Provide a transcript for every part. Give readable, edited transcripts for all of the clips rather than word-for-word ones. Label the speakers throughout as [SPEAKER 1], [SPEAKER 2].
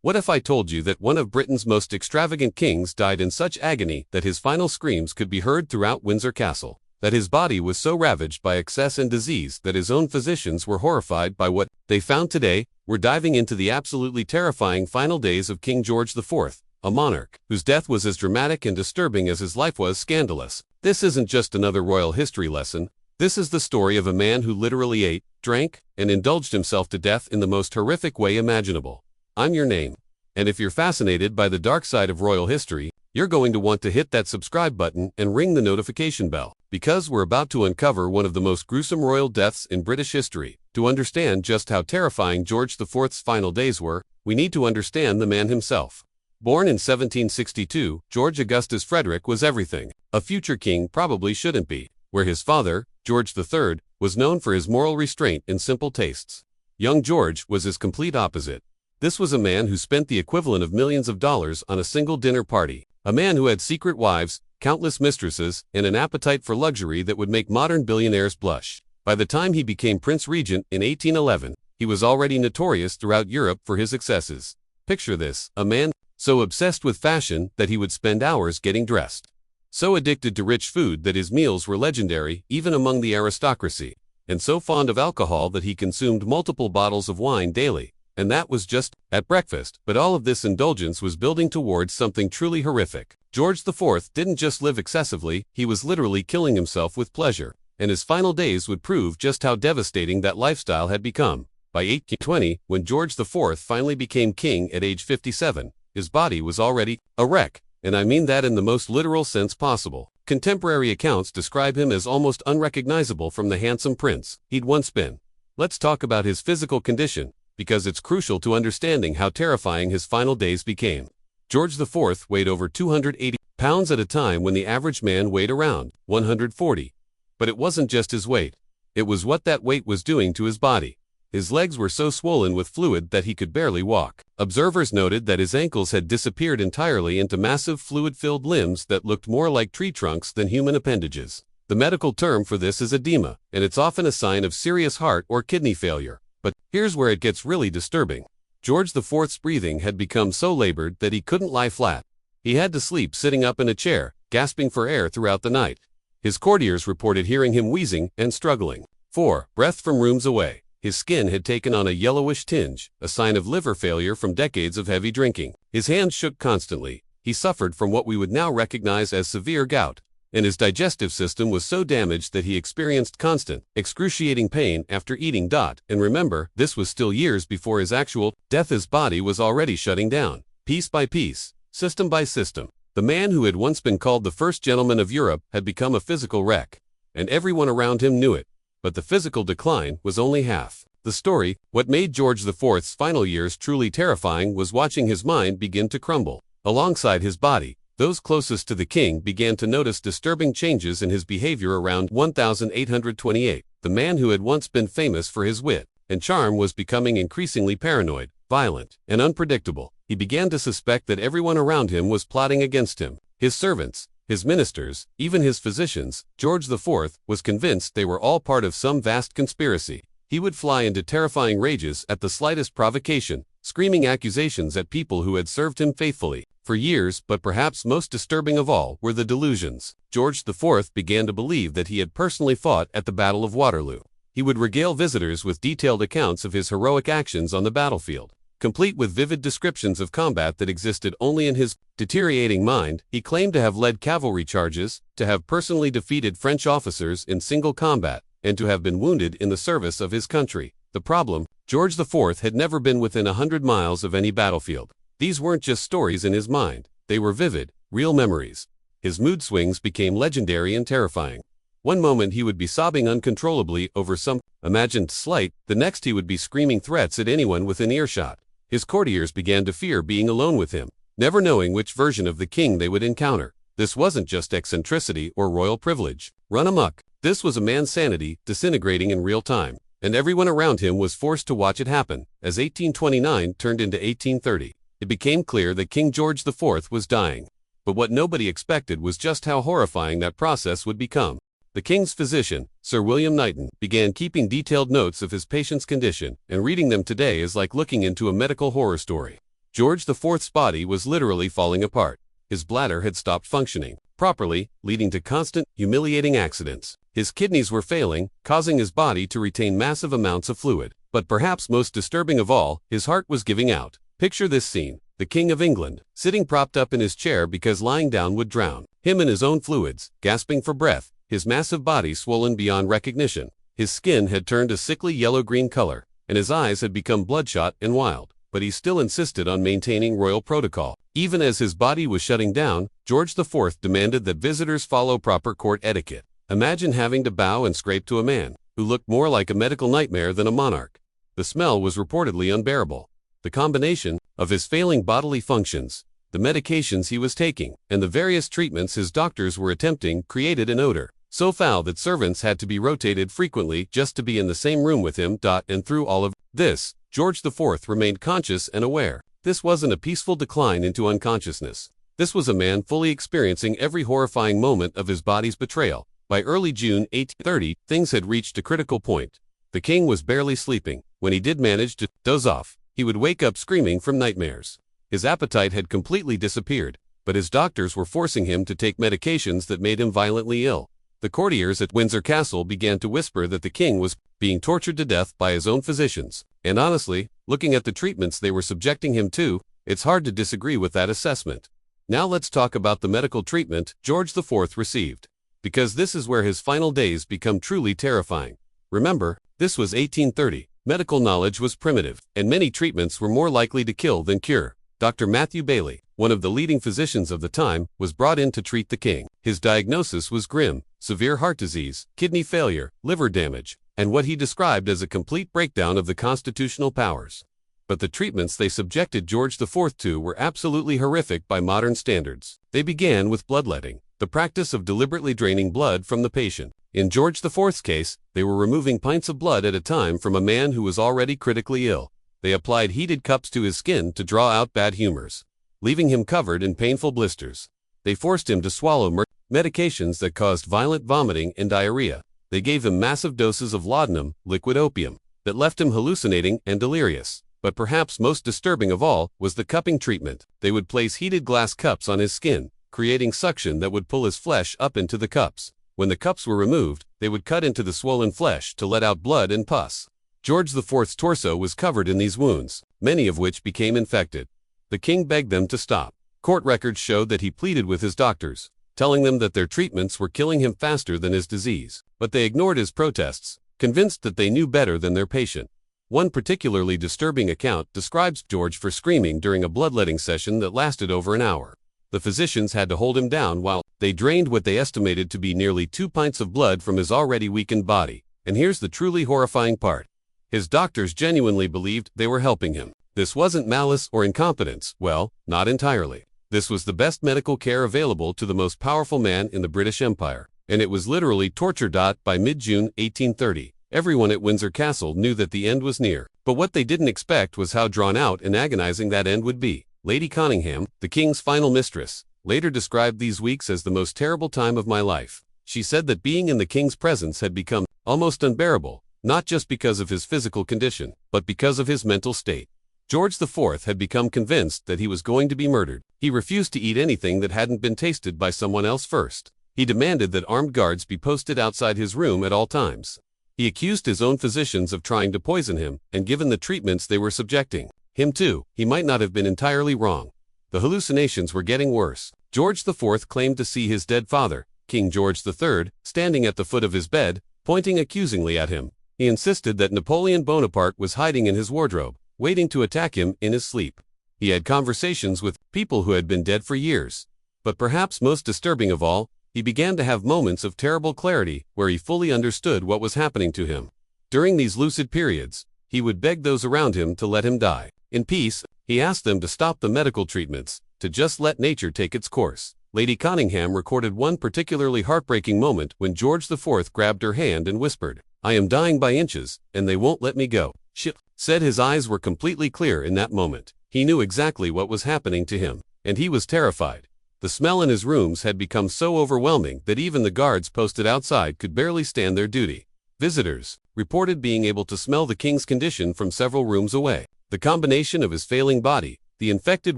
[SPEAKER 1] What if I told you that one of Britain's most extravagant kings died in such agony that his final screams could be heard throughout Windsor Castle? That his body was so ravaged by excess and disease that his own physicians were horrified by what they found today? We're diving into the absolutely terrifying final days of King George IV, a monarch whose death was as dramatic and disturbing as his life was scandalous. This isn't just another royal history lesson. This is the story of a man who literally ate, drank, and indulged himself to death in the most horrific way imaginable. I'm your name. And if you're fascinated by the dark side of royal history, you're going to want to hit that subscribe button and ring the notification bell, because we're about to uncover one of the most gruesome royal deaths in British history. To understand just how terrifying George IV's final days were, we need to understand the man himself. Born in 1762, George Augustus Frederick was everything a future king probably shouldn't be, where his father, George III, was known for his moral restraint and simple tastes. Young George was his complete opposite. This was a man who spent the equivalent of millions of dollars on a single dinner party, a man who had secret wives, countless mistresses, and an appetite for luxury that would make modern billionaires blush. By the time he became Prince Regent in 1811, he was already notorious throughout Europe for his excesses. Picture this, a man so obsessed with fashion that he would spend hours getting dressed. So addicted to rich food that his meals were legendary even among the aristocracy, and so fond of alcohol that he consumed multiple bottles of wine daily. And that was just at breakfast. But all of this indulgence was building towards something truly horrific. George IV didn't just live excessively, he was literally killing himself with pleasure. And his final days would prove just how devastating that lifestyle had become. By 1820, when George IV finally became king at age 57, his body was already a wreck. And I mean that in the most literal sense possible. Contemporary accounts describe him as almost unrecognizable from the handsome prince he'd once been. Let's talk about his physical condition, because it's crucial to understanding how terrifying his final days became. George IV weighed over 280 pounds at a time when the average man weighed around 140. But it wasn't just his weight. It was what that weight was doing to his body. His legs were so swollen with fluid that he could barely walk. Observers noted that his ankles had disappeared entirely into massive fluid-filled limbs that looked more like tree trunks than human appendages. The medical term for this is edema, and it's often a sign of serious heart or kidney failure. But here's where it gets really disturbing. George IV's breathing had become so labored that he couldn't lie flat. He had to sleep sitting up in a chair, gasping for air throughout the night. His courtiers reported hearing him wheezing and struggling for breath from rooms away. His skin had taken on a yellowish tinge, a sign of liver failure from decades of heavy drinking. His hands shook constantly. He suffered from what we would now recognize as severe gout, and his digestive system was so damaged that he experienced constant, excruciating pain after eating. And remember, this was still years before his actual death. His body was already shutting down, piece by piece, system by system. The man who had once been called the first gentleman of Europe had become a physical wreck, and everyone around him knew it. But the physical decline was only half the story. What made George IV's final years truly terrifying was watching his mind begin to crumble. Alongside his body, those closest to the king began to notice disturbing changes in his behavior. Around 1828, the man who had once been famous for his wit and charm was becoming increasingly paranoid, violent, and unpredictable. He began to suspect that everyone around him was plotting against him. His servants, his ministers, even his physicians. George IV was convinced they were all part of some vast conspiracy. He would fly into terrifying rages at the slightest provocation, screaming accusations at people who had served him faithfully for years. But perhaps most disturbing of all were the delusions. George IV began to believe that he had personally fought at the Battle of Waterloo. He would regale visitors with detailed accounts of his heroic actions on the battlefield, complete with vivid descriptions of combat that existed only in his deteriorating mind. He claimed to have led cavalry charges, to have personally defeated French officers in single combat, and to have been wounded in the service of his country. The problem: George IV had never been within 100 miles of any battlefield. These weren't just stories in his mind, they were vivid, real memories. His mood swings became legendary and terrifying. One moment he would be sobbing uncontrollably over some imagined slight, the next he would be screaming threats at anyone within earshot. His courtiers began to fear being alone with him, never knowing which version of the king they would encounter. This wasn't just eccentricity or royal privilege run amok. This was a man's sanity disintegrating in real time, and everyone around him was forced to watch it happen. As 1829 turned into 1830, it became clear that King George IV was dying. But what nobody expected was just how horrifying that process would become. The king's physician, Sir William Knighton, began keeping detailed notes of his patient's condition, and reading them today is like looking into a medical horror story. George IV's body was literally falling apart. His bladder had stopped functioning properly, leading to constant, humiliating accidents. His kidneys were failing, causing his body to retain massive amounts of fluid. But perhaps most disturbing of all, his heart was giving out. Picture this scene. The King of England, sitting propped up in his chair because lying down would drown him in his own fluids, gasping for breath, his massive body swollen beyond recognition. His skin had turned a sickly yellow-green color, and his eyes had become bloodshot and wild. But he still insisted on maintaining royal protocol. Even as his body was shutting down, George IV demanded that visitors follow proper court etiquette. Imagine having to bow and scrape to a man who looked more like a medical nightmare than a monarch. The smell was reportedly unbearable. The combination of his failing bodily functions, the medications he was taking, and the various treatments his doctors were attempting created an odor so foul that servants had to be rotated frequently just to be in the same room with him. And through all of this, George IV remained conscious and aware. This wasn't a peaceful decline into unconsciousness. This was a man fully experiencing every horrifying moment of his body's betrayal. By early June 1830, things had reached a critical point. The king was barely sleeping. When he did manage to doze off, he would wake up screaming from nightmares. His appetite had completely disappeared, but his doctors were forcing him to take medications that made him violently ill. The courtiers at Windsor Castle began to whisper that the king was being tortured to death by his own physicians. And honestly, looking at the treatments they were subjecting him to, it's hard to disagree with that assessment. Now let's talk about the medical treatment George IV received, because this is where his final days become truly terrifying. Remember, this was 1830. Medical knowledge was primitive, and many treatments were more likely to kill than cure. Dr. Matthew Bailey, one of the leading physicians of the time, was brought in to treat the king. His diagnosis was grim: severe heart disease, kidney failure, liver damage, and what he described as a complete breakdown of the constitutional powers. But the treatments they subjected George IV to were absolutely horrific by modern standards. They began with bloodletting, the practice of deliberately draining blood from the patient. In George IV's case, they were removing pints of blood at a time from a man who was already critically ill. They applied heated cups to his skin to draw out bad humors, leaving him covered in painful blisters. They forced him to swallow medications that caused violent vomiting and diarrhea. They gave him massive doses of laudanum, liquid opium, that left him hallucinating and delirious. But perhaps most disturbing of all was the cupping treatment. They would place heated glass cups on his skin, creating suction that would pull his flesh up into the cups. When the cups were removed, they would cut into the swollen flesh to let out blood and pus. George IV's torso was covered in these wounds, many of which became infected. The king begged them to stop. Court records showed that he pleaded with his doctors, telling them that their treatments were killing him faster than his disease. But they ignored his protests, convinced that they knew better than their patient. One particularly disturbing account describes George for screaming during a bloodletting session that lasted over an hour. The physicians had to hold him down while they drained what they estimated to be nearly 2 pints of blood from his already weakened body. And here's the truly horrifying part. His doctors genuinely believed they were helping him. This wasn't malice or incompetence. Well, not entirely. This was the best medical care available to the most powerful man in the British Empire, and it was literally torture. By mid-June 1830, everyone at Windsor Castle knew that the end was near. But what they didn't expect was how drawn out and agonizing that end would be. Lady Conyngham, the king's final mistress, later described these weeks as the most terrible time of my life. She said that being in the king's presence had become almost unbearable, not just because of his physical condition, but because of his mental state. George IV had become convinced that he was going to be murdered. He refused to eat anything that hadn't been tasted by someone else first. He demanded that armed guards be posted outside his room at all times. He accused his own physicians of trying to poison him, and given the treatments they were subjecting him to, he might not have been entirely wrong. The hallucinations were getting worse. George IV claimed to see his dead father, King George III, standing at the foot of his bed, pointing accusingly at him. He insisted that Napoleon Bonaparte was hiding in his wardrobe, waiting to attack him in his sleep. He had conversations with people who had been dead for years. But perhaps most disturbing of all, he began to have moments of terrible clarity where he fully understood what was happening to him. During these lucid periods, he would beg those around him to let him die in peace. He asked them to stop the medical treatments, to just let nature take its course. Lady Conyngham recorded one particularly heartbreaking moment when George IV grabbed her hand and whispered, "I am dying by inches, and they won't let me go." She said his eyes were completely clear in that moment. He knew exactly what was happening to him, and he was terrified. The smell in his rooms had become so overwhelming that even the guards posted outside could barely stand their duty. Visitors reported being able to smell the king's condition from several rooms away. The combination of his failing body, the infected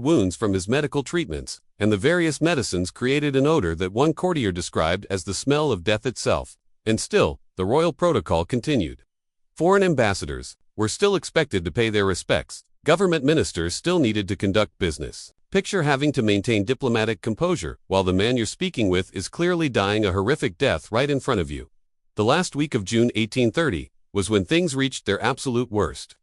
[SPEAKER 1] wounds from his medical treatments, and the various medicines created an odor that one courtier described as the smell of death itself. And still, the royal protocol continued. Foreign ambassadors were still expected to pay their respects. Government ministers still needed to conduct business. Picture having to maintain diplomatic composure while the man you're speaking with is clearly dying a horrific death right in front of you. The last week of June 1830 was when things reached their absolute worst.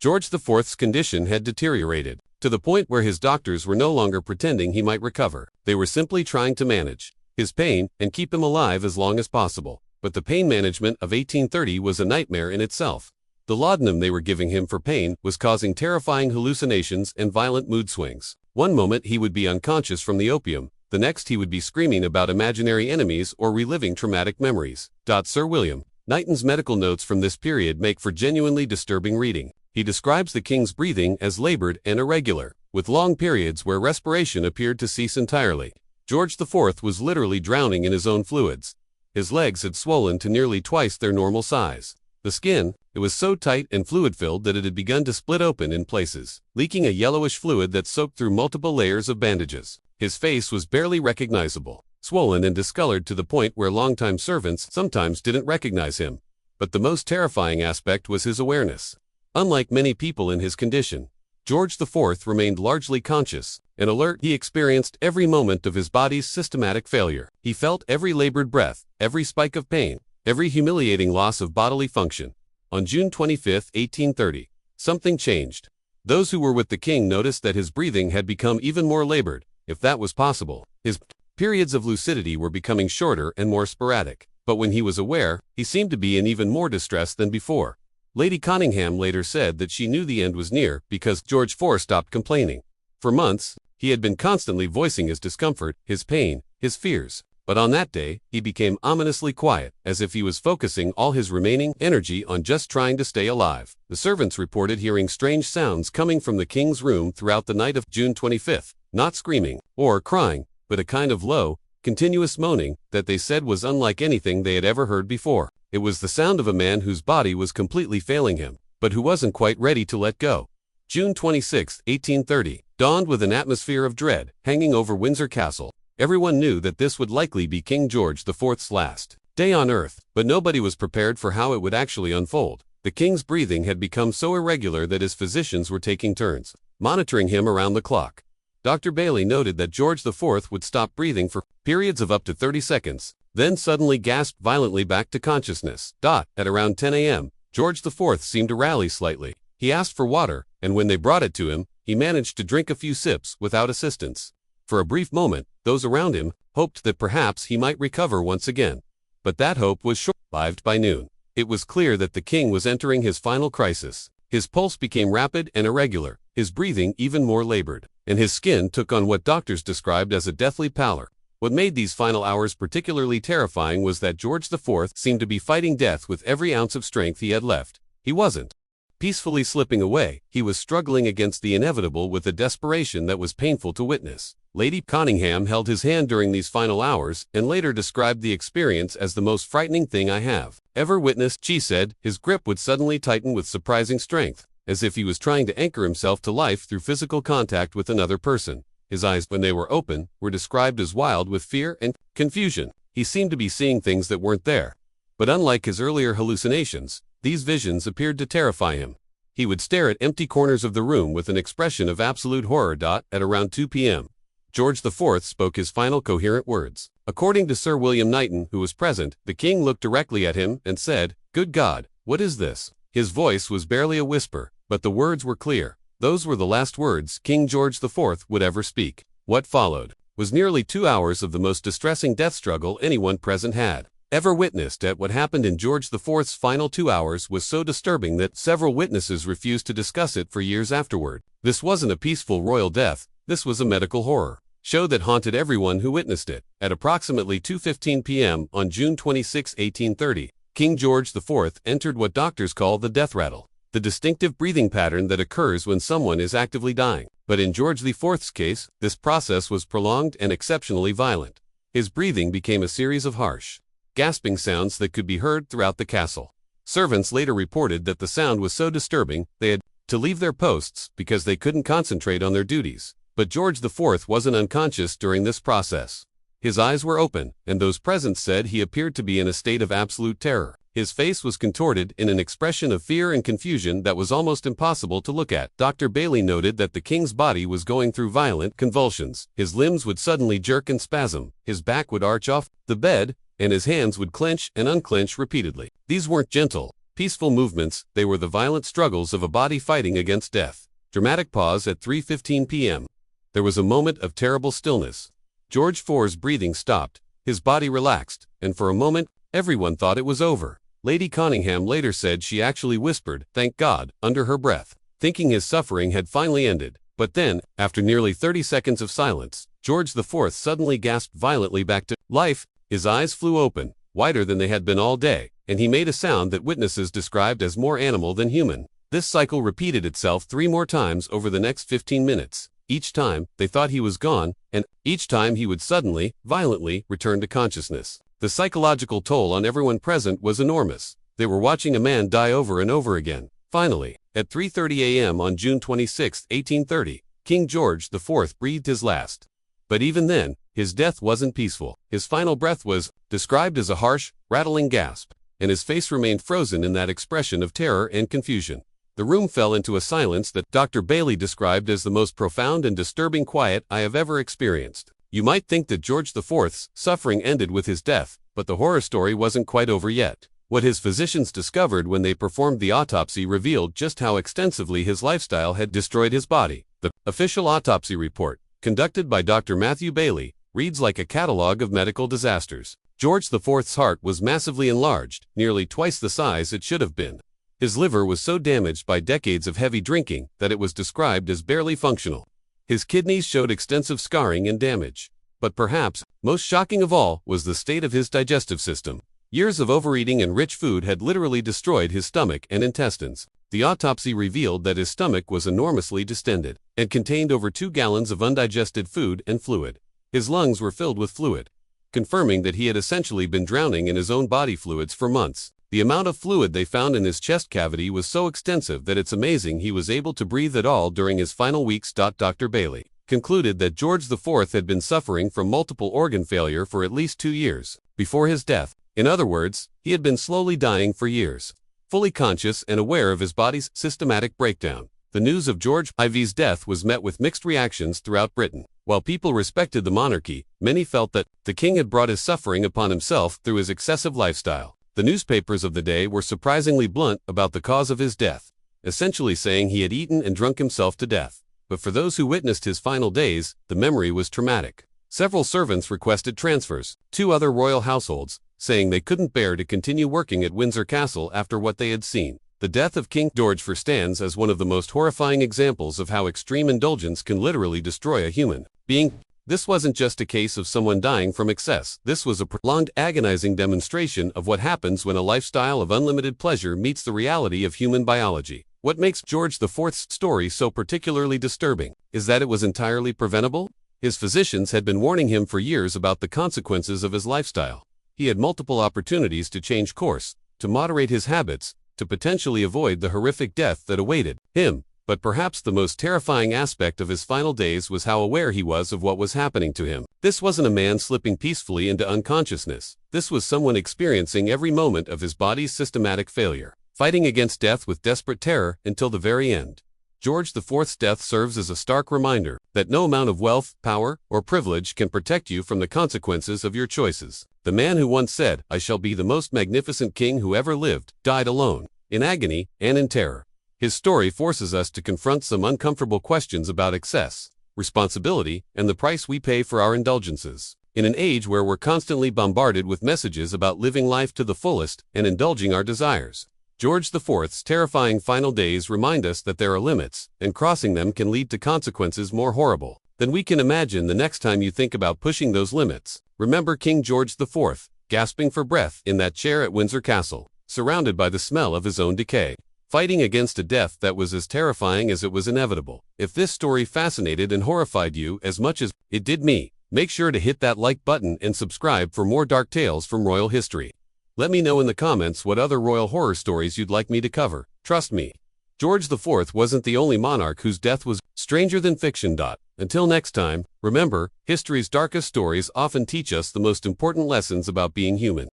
[SPEAKER 1] George IV's condition had deteriorated to the point where his doctors were no longer pretending he might recover. They were simply trying to manage his pain and keep him alive as long as possible. But the pain management of 1830 was a nightmare in itself. The laudanum they were giving him for pain was causing terrifying hallucinations and violent mood swings. One moment he would be unconscious from the opium, the next he would be screaming about imaginary enemies or reliving traumatic memories. Sir William Knighton's medical notes from this period make for genuinely disturbing reading. He describes the king's breathing as labored and irregular, with long periods where respiration appeared to cease entirely. George IV was literally drowning in his own fluids. His legs had swollen to nearly twice their normal size. The skin, it was so tight and fluid-filled that it had begun to split open in places, leaking a yellowish fluid that soaked through multiple layers of bandages. His face was barely recognizable, swollen and discolored to the point where longtime servants sometimes didn't recognize him. But the most terrifying aspect was his awareness. Unlike many people in his condition, George IV remained largely conscious and alert. He experienced every moment of his body's systematic failure. He felt every labored breath, every spike of pain, every humiliating loss of bodily function. On June 25, 1830, something changed. Those who were with the king noticed that his breathing had become even more labored, if that was possible. His periods of lucidity were becoming shorter and more sporadic. But when he was aware, he seemed to be in even more distress than before. Lady Conyngham later said that she knew the end was near because George IV stopped complaining. For months, he had been constantly voicing his discomfort, his pain, his fears. But on that day, he became ominously quiet, as if he was focusing all his remaining energy on just trying to stay alive. The servants reported hearing strange sounds coming from the king's room throughout the night of June 25, not screaming or crying, but a kind of low, continuous moaning that they said was unlike anything they had ever heard before. It was the sound of a man whose body was completely failing him, but who wasn't quite ready to let go. June 26, 1830, dawned with an atmosphere of dread hanging over Windsor Castle. Everyone knew that this would likely be King George IV's last day on earth, but nobody was prepared for how it would actually unfold. The king's breathing had become so irregular that his physicians were taking turns monitoring him around the clock. Dr. Bailey noted that George IV would stop breathing for periods of up to 30 seconds, then suddenly gasped violently back to consciousness. At around 10 a.m., George IV seemed to rally slightly. He asked for water, and when they brought it to him, he managed to drink a few sips without assistance. For a brief moment, those around him hoped that perhaps he might recover once again. But that hope was short-lived. By noon, it was clear that the king was entering his final crisis. His pulse became rapid and irregular, his breathing even more labored, and his skin took on what doctors described as a deathly pallor. What made these final hours particularly terrifying was that George IV seemed to be fighting death with every ounce of strength he had left. He wasn't peacefully slipping away, he was struggling against the inevitable with a desperation that was painful to witness. Lady Conyngham held his hand during these final hours and later described the experience as the most frightening thing I have ever witnessed. She said his grip would suddenly tighten with surprising strength, as if he was trying to anchor himself to life through physical contact with another person. His eyes, when they were open, were described as wild with fear and confusion. He seemed to be seeing things that weren't there. But unlike his earlier hallucinations, these visions appeared to terrify him. He would stare at empty corners of the room with an expression of absolute horror. At around 2 p.m., George IV spoke his final coherent words. According to Sir William Knighton, who was present, the king looked directly at him and said, "Good God, what is this?" His voice was barely a whisper, but the words were clear. Those were the last words King George IV would ever speak. What followed was nearly 2 hours of the most distressing death struggle anyone present had ever witnessed. What happened in George IV's final 2 hours was so disturbing that several witnesses refused to discuss it for years afterward. This wasn't a peaceful royal death, this was a medical horror show that haunted everyone who witnessed it. At approximately 2:15 p.m. on June 26, 1830, King George IV entered what doctors call the death rattle, the distinctive breathing pattern that occurs when someone is actively dying. But in George IV's case, this process was prolonged and exceptionally violent. His breathing became a series of harsh, gasping sounds that could be heard throughout the castle. Servants later reported that the sound was so disturbing they had to leave their posts because they couldn't concentrate on their duties. But George IV wasn't unconscious during this process. His eyes were open, and those present said he appeared to be in a state of absolute terror. His face was contorted in an expression of fear and confusion that was almost impossible to look at. Dr. Bailey noted that the king's body was going through violent convulsions. His limbs would suddenly jerk and spasm, his back would arch off the bed, and his hands would clench and unclench repeatedly. These weren't gentle, peaceful movements, they were the violent struggles of a body fighting against death. Dramatic pause at 3:15 p.m. There was a moment of terrible stillness. George IV's breathing stopped, his body relaxed, and for a moment, everyone thought it was over. Lady Conyngham later said she actually whispered, "Thank God," under her breath, thinking his suffering had finally ended. But then, after nearly 30 seconds of silence, George IV suddenly gasped violently back to life. His eyes flew open, wider than they had been all day, and he made a sound that witnesses described as more animal than human. This cycle repeated itself 3 more times over the next 15 minutes. Each time, they thought he was gone, and each time he would suddenly, violently, return to consciousness. The psychological toll on everyone present was enormous. They were watching a man die over and over again. Finally, at 3:30 a.m. on June 26, 1830, King George IV breathed his last. But even then, his death wasn't peaceful. His final breath was described as a harsh, rattling gasp, and his face remained frozen in that expression of terror and confusion. The room fell into a silence that Dr. Bailey described as the most profound and disturbing quiet I have ever experienced. You might think that George IV's suffering ended with his death, but the horror story wasn't quite over yet. What his physicians discovered when they performed the autopsy revealed just how extensively his lifestyle had destroyed his body. The official autopsy report, conducted by Dr. Matthew Bailey, reads like a catalogue of medical disasters. George IV's heart was massively enlarged, nearly twice the size it should have been. His liver was so damaged by decades of heavy drinking that it was described as barely functional. His kidneys showed extensive scarring and damage. But perhaps, most shocking of all, was the state of his digestive system. Years of overeating and rich food had literally destroyed his stomach and intestines. The autopsy revealed that his stomach was enormously distended and contained over 2 gallons of undigested food and fluid. His lungs were filled with fluid, confirming that he had essentially been drowning in his own body fluids for months. The amount of fluid they found in his chest cavity was so extensive that it's amazing he was able to breathe at all during his final weeks. Dr. Bailey concluded that George IV had been suffering from multiple organ failure for at least 2 years before his death. In other words, he had been slowly dying for years, fully conscious and aware of his body's systematic breakdown. The news of George IV's death was met with mixed reactions throughout Britain. While people respected the monarchy, many felt that the king had brought his suffering upon himself through his excessive lifestyle. The newspapers of the day were surprisingly blunt about the cause of his death, essentially saying he had eaten and drunk himself to death. But for those who witnessed his final days, the memory was traumatic. Several servants requested transfers to other royal households, saying they couldn't bear to continue working at Windsor Castle after what they had seen. The death of King George stands as one of the most horrifying examples of how extreme indulgence can literally destroy a human being. This wasn't just a case of someone dying from excess. This was a prolonged, agonizing demonstration of what happens when a lifestyle of unlimited pleasure meets the reality of human biology. What makes George IV's story so particularly disturbing is that it was entirely preventable. His physicians had been warning him for years about the consequences of his lifestyle. He had multiple opportunities to change course, to moderate his habits, to potentially avoid the horrific death that awaited him. But perhaps the most terrifying aspect of his final days was how aware he was of what was happening to him. This wasn't a man slipping peacefully into unconsciousness. This was someone experiencing every moment of his body's systematic failure, fighting against death with desperate terror until the very end. George IV's death serves as a stark reminder that no amount of wealth, power, or privilege can protect you from the consequences of your choices. The man who once said, "I shall be the most magnificent king who ever lived," died alone, in agony and in terror. His story forces us to confront some uncomfortable questions about excess, responsibility, and the price we pay for our indulgences. In an age where we're constantly bombarded with messages about living life to the fullest and indulging our desires, George IV's terrifying final days remind us that there are limits, and crossing them can lead to consequences more horrible than we can imagine. The next time you think about pushing those limits, remember King George IV, gasping for breath in that chair at Windsor Castle, surrounded by the smell of his own decay, fighting against a death that was as terrifying as it was inevitable. If this story fascinated and horrified you as much as it did me, make sure to hit that like button and subscribe for more dark tales from royal history. Let me know in the comments what other royal horror stories you'd like me to cover. Trust me, George IV wasn't the only monarch whose death was stranger than fiction. Until next time, remember, history's darkest stories often teach us the most important lessons about being human.